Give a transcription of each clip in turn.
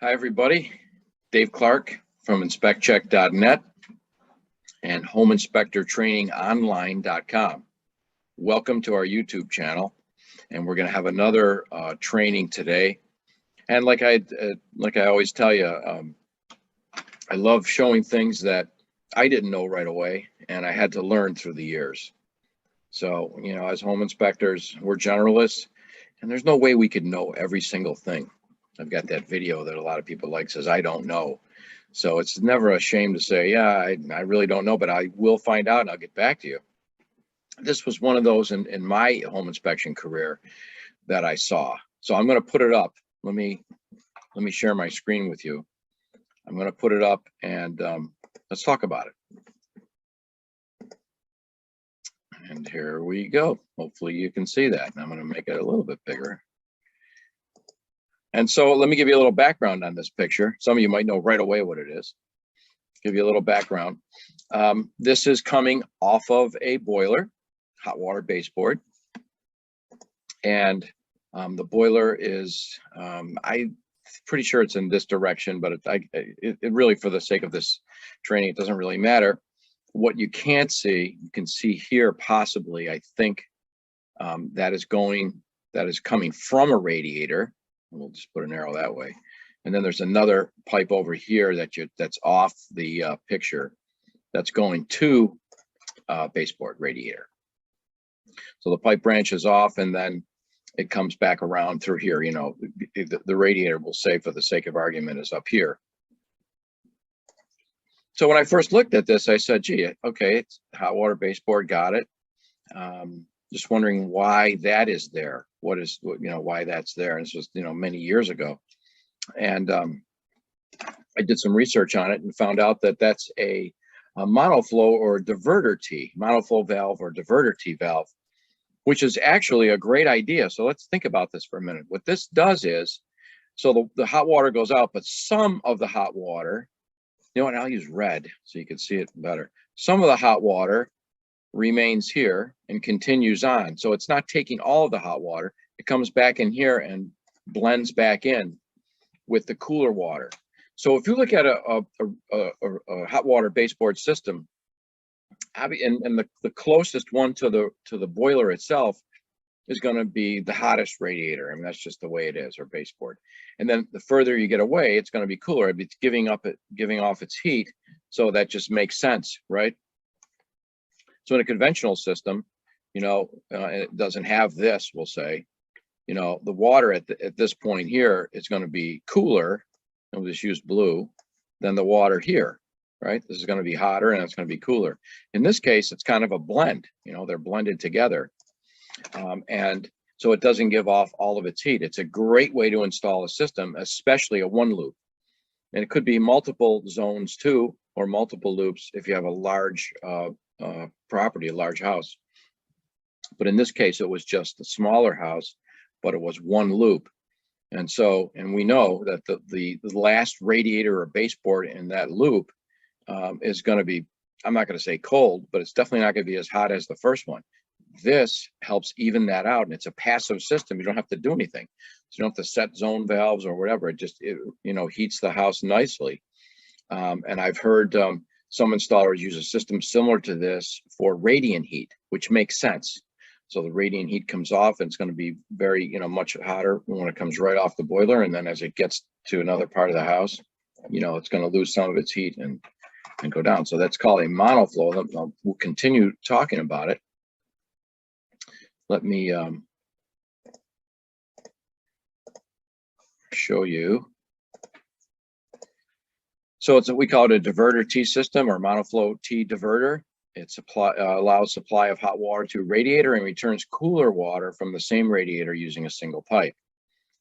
Hi, everybody. Dave Clark from InspectCheck-net and HomeinspectorTrainingOnline.com. Welcome to our YouTube channel, and we're going to have another training today. And like I always tell you, I love showing things that I didn't know right away, and I had to learn through the years. So, you know, as home inspectors, we're generalists, and there's no way we could know every single thing. I've got that video that a lot of people like, says, I don't know. So it's never a shame to say, yeah, I really don't know, but I will find out and I'll get back to you. This was one of those in my home inspection career that I saw. So I'm going to put it up. Let me share my screen with you. I'm going to put it up and let's talk about it. And here we go. Hopefully you can see that. And I'm going to make it a little bit bigger. And so let me give you a little background on this picture. Some of you might know right away what it is. Give you a little background. This is coming off of a boiler, hot water baseboard. And the boiler is, I'm pretty sure it's in this direction, but it really, for the sake of this training, it doesn't really matter. What you can't see, you can see here possibly, I think that is coming from a radiator. We'll just put an arrow that way. And then there's another pipe over here that's off the picture that's going to baseboard radiator. So the pipe branches off and then it comes back around through here. You know, the radiator, will say for the sake of argument, is up here. So when I first looked at this, I said, gee, okay, it's hot water baseboard, got it. Just wondering why that is there. Why that's there. And this was, many years ago. And I did some research on it and found out that that's a monoflow or diverter T, monoflow valve or diverter T valve, which is actually a great idea. So let's think about this for a minute. What this does is, so the hot water goes out, but some of the hot water, and I'll use red so you can see it better. Some of the hot water remains here and continues on. So it's not taking all of the hot water. It comes back in here and blends back in with the cooler water. So if you look at a hot water baseboard system, and the closest one to the boiler itself is going to be the hottest radiator. I mean, that's just the way it is, or baseboard. And then the further you get away, it's going to be cooler. It's giving off its heat. So that just makes sense, right? So in a conventional system, it doesn't have this, we'll say, the water at this point here is going to be cooler, and we'll just use blue, than the water here, right? This is going to be hotter and it's going to be cooler. In this case, it's kind of a blend, they're blended together. And so it doesn't give off all of its heat. It's a great way to install a system, especially a one loop. And it could be multiple zones too, or multiple loops if you have a large property, a large house. But in this case, it was just a smaller house, but it was one loop. And we know that the last radiator or baseboard in that loop is going to be, I'm not going to say cold, but it's definitely not going to be as hot as the first one. This helps even that out, and it's a passive system. You don't have to do anything. So you don't have to set zone valves or whatever. It just heats the house nicely. And I've heard some installers use a system similar to this for radiant heat, which makes sense. So the radiant heat comes off and it's going to be very, much hotter when it comes right off the boiler. And then as it gets to another part of the house, it's going to lose some of its heat and go down. So that's called a monoflow. We'll continue talking about it. Let me show you. So we call it a diverter T system, or monoflow T diverter. It allows supply of hot water to a radiator and returns cooler water from the same radiator using a single pipe.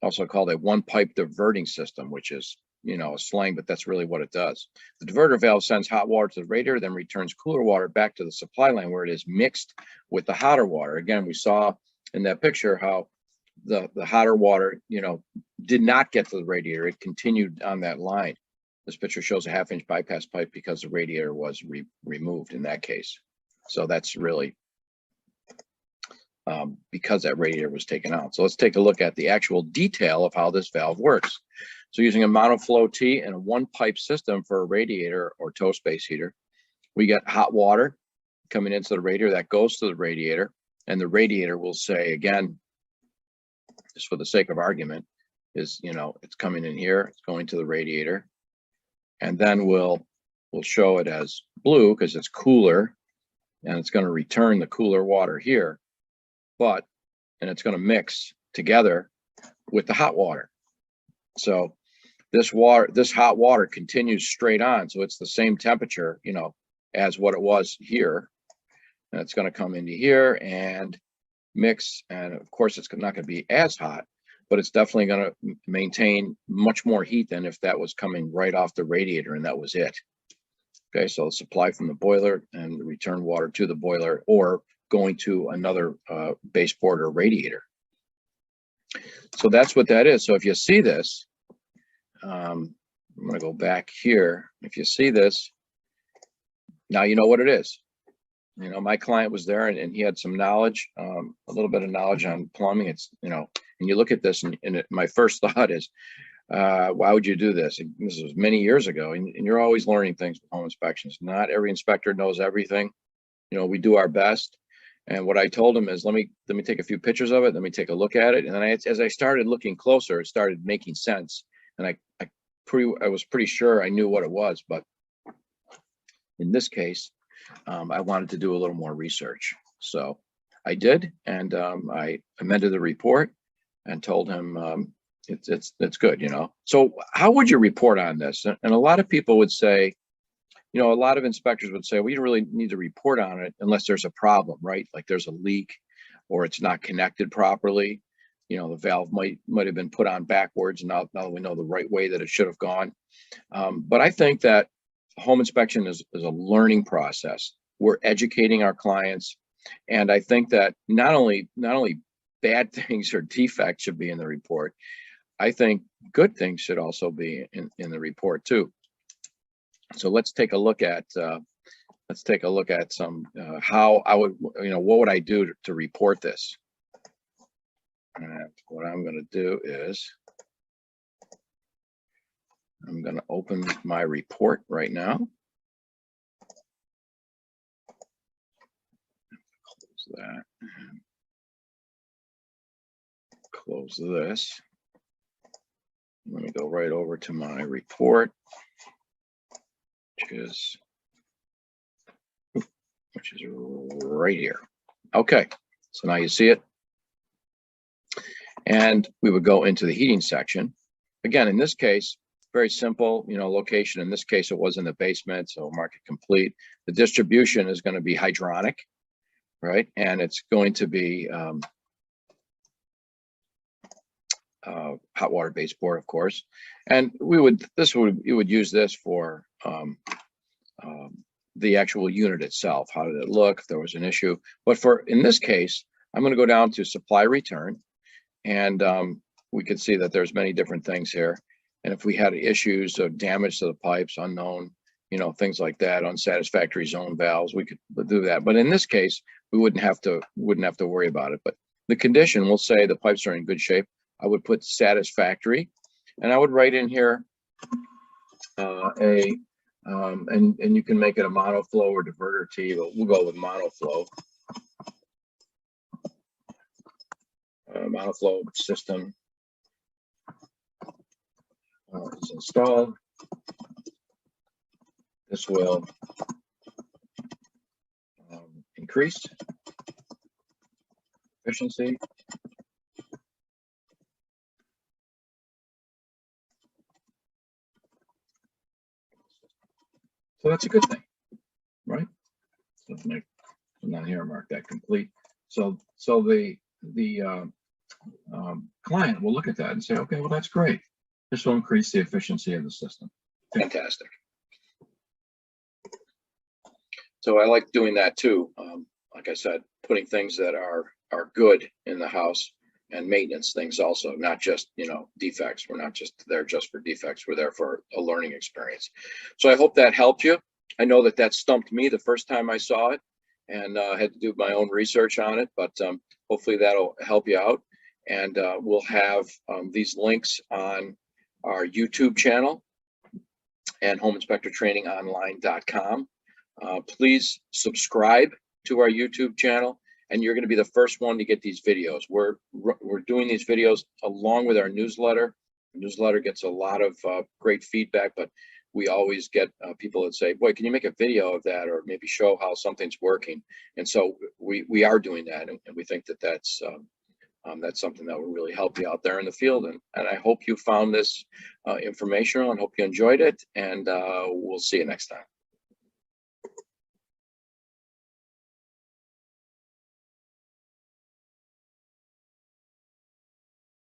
Also called a one pipe diverting system, which is, a slang, but that's really what it does. The diverter valve sends hot water to the radiator, then returns cooler water back to the supply line where it is mixed with the hotter water. Again, we saw in that picture how the hotter water, did not get to the radiator. It continued on that line. This picture shows a 1/2-inch bypass pipe because the radiator was removed in that case. So that's really because that radiator was taken out. So let's take a look at the actual detail of how this valve works. So using a monoflow T and a one pipe system for a radiator or toe space heater, we get hot water coming into the radiator that goes to the radiator, and the radiator will say, again, just for the sake of argument, is, you know, it's coming in here, it's going to the radiator, and then we'll show it as blue because it's cooler, and it's going to return the cooler water here, and it's going to mix together with the hot water. So this hot water continues straight on, so it's the same temperature, you know, as what it was here, and it's going to come into here and mix, and of course it's not going to be as hot, but it's definitely going to maintain much more heat than if that was coming right off the radiator and that was it. Okay, so supply from the boiler and return water to the boiler, or going to another baseboard or radiator. So that's what that is. So if you see this, I'm going to go back here. If you see this, now you know what it is. You know, my client was there, and he had some knowledge, a little bit of knowledge on plumbing. It's, you know, and you look at this, and my first thought is, why would you do this? And this was many years ago, and you're always learning things with home inspections. Not every inspector knows everything. You know, we do our best. And what I told him is, let me take a few pictures of it. Let me take a look at it. And then as I started looking closer, it started making sense. And I was pretty sure I knew what it was, but in this case, I wanted to do a little more research. So I did, and I amended the report and told him it's good, you know. So how would you report on this? And a lot of people would say, you know, a lot of inspectors would say, we don't really need to report on it unless there's a problem, right? Like there's a leak, or it's not connected properly. You know, the valve might have been put on backwards, and now we know the right way that it should have gone. But I think that home inspection is a learning process. We're educating our clients, and I think that not only bad things or defects should be in the report, I think good things should also be in the report too. So let's take a look at some how I would, you know, what would I do to report this? And what I'm going to do is I'm going to open my report right now. Close that. And close this. Let me go right over to my report, which is right here. Okay, so now you see it. And we would go into the heating section. Again, in this case, very simple, you know, location. In this case, it was in the basement, so mark it complete. The distribution is going to be hydronic, right? And it's going to be hot water baseboard, of course. And you would use this for the actual unit itself. How did it look if there was an issue? But in this case, I'm going to go down to supply return, and we can see that there's many different things here. And if we had issues of damage to the pipes, unknown, you know, things like that, unsatisfactory zone valves, we could do that. But in this case, we wouldn't have to worry about it. But the condition will say the pipes are in good shape. I would put satisfactory, and I would write in here and you can make it a monoflow or diverter T, but we'll go with monoflow. Monoflow system is installed. This will increase efficiency. So that's a good thing, right? So down here, mark that complete. So the client will look at that and say, okay, well, that's great. This will increase the efficiency of the system. Fantastic. So I like doing that too. Like I said, putting things that are good in the house, and maintenance things also, not just, you know, defects. We're not just there just for defects. We're there for a learning experience. So I hope that helped you. I know that stumped me the first time I saw it, and I had to do my own research on it, but hopefully that'll help you out. And we'll have these links on our YouTube channel, and homeinspectortrainingonline.com. Please subscribe to our YouTube channel, and you're going to be the first one to get these videos. We're doing these videos along with our newsletter. The newsletter gets a lot of great feedback, but we always get people that say, boy, can you make a video of that, or maybe show how something's working? And so we are doing that, and we think that that's something that will really help you out there in the field. And I hope you found this informational, and hope you enjoyed it, and we'll see you next time.